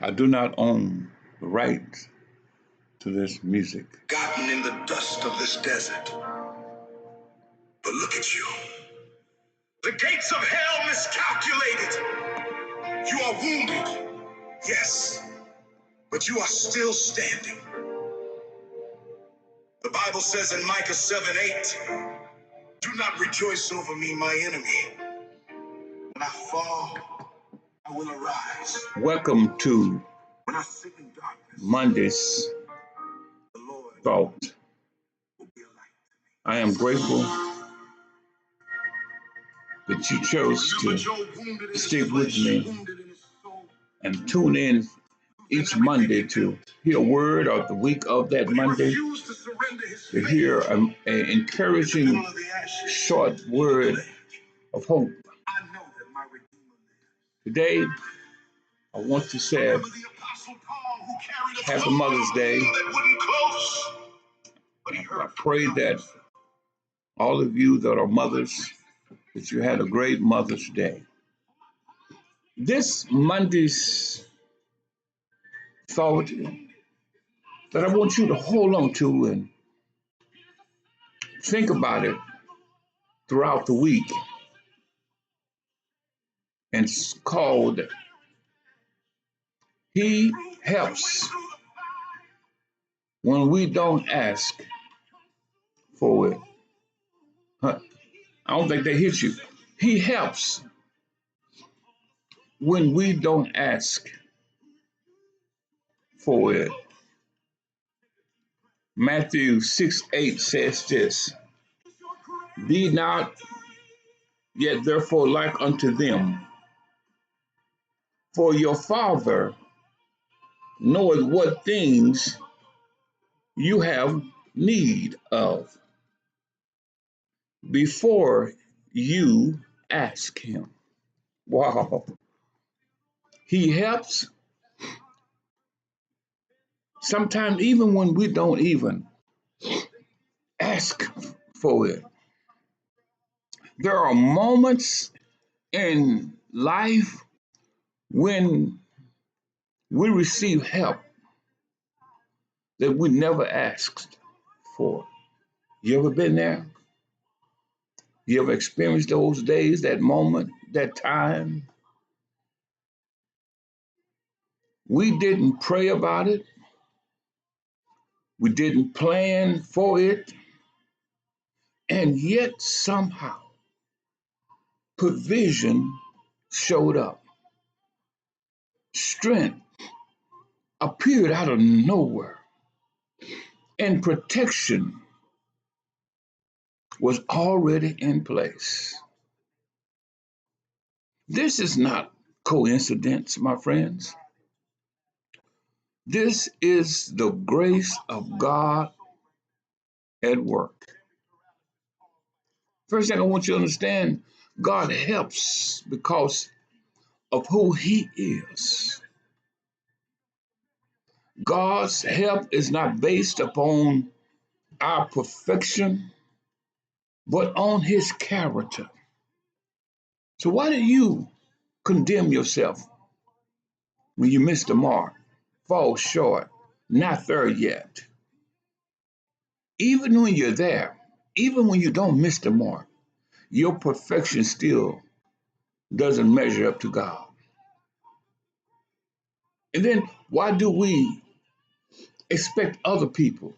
I do not own the rights to this music. Gotten in the dust of this desert. But look at you. The gates of hell miscalculated. You are wounded, yes, but you are still standing. The Bible says in Micah 7:8, do not rejoice over me, my enemy. When I fall, I will arise. Welcome to When I sit in darkness, Monday's the Lord Thought. will be a light to me. I am grateful that you chose to stick with me and tune in each Monday to hear a word of the week of that Monday, to hear an encouraging short word of hope. Today, I want to say Happy Mother's Day. I pray that all of you that are mothers, that you had a great Mother's Day. This Monday's thought that I want you to hold on to and think about it throughout the week. And it's called He Helps When We Don't Ask for It. Huh. I don't think they hit you. He helps when we don't ask for it. Matthew 6:8 says this, be not yet therefore like unto them, for your Father knoweth what things you have need of before you ask him. Wow. He helps sometimes even when we don't even ask for it. There are moments in life when we receive help that we never asked for. You ever been there? You ever experienced those days, that moment, that time? We didn't pray about it. We didn't plan for it. And yet somehow provision showed up. Strength appeared out of nowhere. And protection was already in place. This is not coincidence, my friends. This is the grace of God at work. First thing I want you to understand, God helps because of who he is. God's help is not based upon our perfection, but on his character. So why do you condemn yourself when you miss the mark, fall short, not there yet? Even when you're there, even when you don't miss the mark, your perfection still doesn't measure up to God. And then why do we expect other people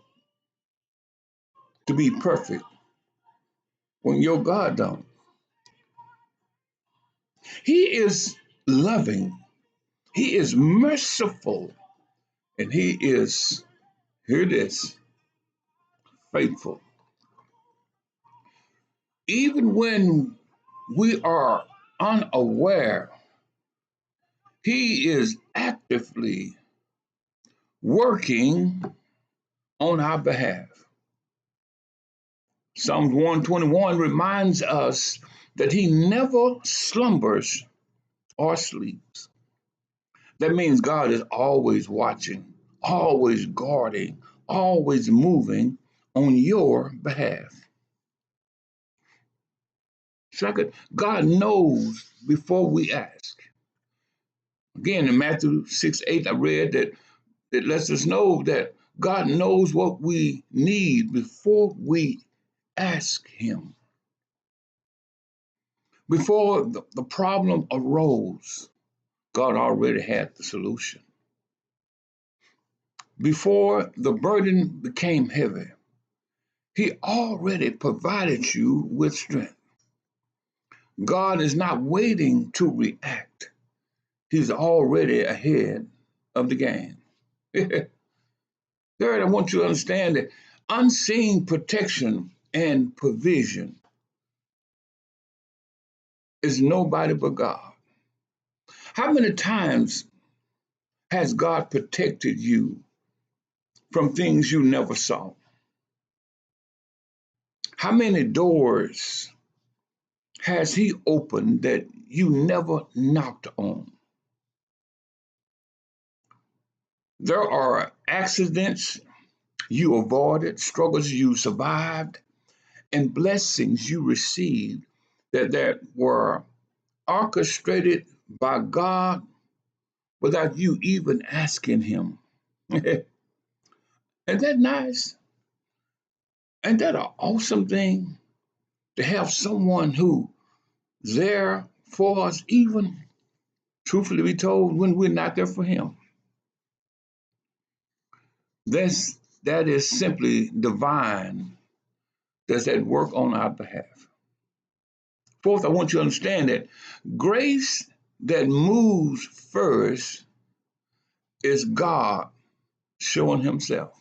to be perfect when your God don't? He is loving, he is merciful, and he is, hear this, faithful. Even when we are unaware, he is actively working on our behalf. Psalms 121 reminds us that he never slumbers or sleeps. That means God is always watching, always guarding, always moving on your behalf. Second, God knows before we ask. Again, in Matthew 6:8, I read that it lets us know that God knows what we need before we ask Him. Before the problem arose, God already had the solution. Before the burden became heavy, He already provided you with strength. God is not waiting to react. He's already ahead of the game. Third, I want you to understand that unseen protection and provision is nobody but God. How many times has God protected you from things you never saw? How many doors has He opened that you never knocked on? There are accidents you avoided, struggles you survived, and blessings you received that were orchestrated by God without you even asking Him. Isn't that nice? Ain't that an awesome thing to have someone who there for us, even truthfully be told, when we're not there for Him? That is simply divine. That's at work on our behalf. Fourth, I want you to understand that grace that moves first is God showing Himself.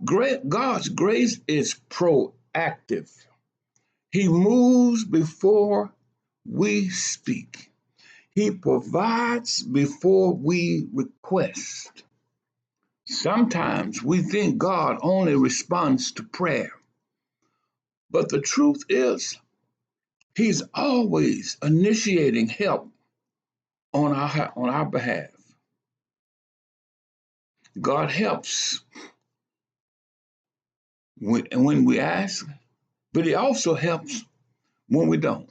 God's grace is proactive. He moves before we speak. He provides before we request. Sometimes we think God only responds to prayer, but the truth is, He's always initiating help on our behalf. God helps when we ask, but He also helps when we don't.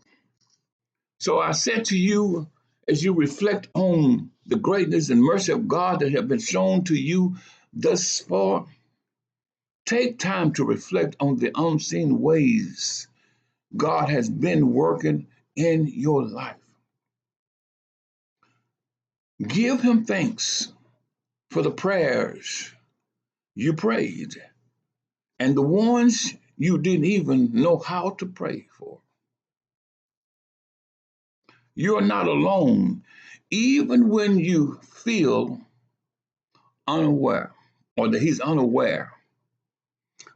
So I said to you, as you reflect on the greatness and mercy of God that have been shown to you thus far, take time to reflect on the unseen ways God has been working in your life. Give Him thanks for the prayers you prayed and the ones you didn't even know how to pray for. You're not alone, even when you feel unaware or that He's unaware.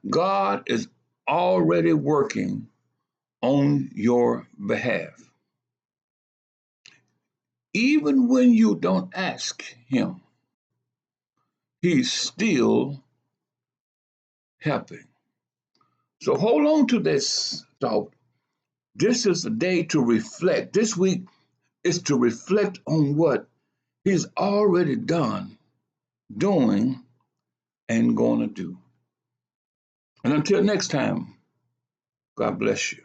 God is already working on your behalf. Even when you don't ask Him, He's still helping. So hold on to this thought. This is a day to reflect. This week is to reflect on what He's already done, doing, and going to do. And until next time, God bless you.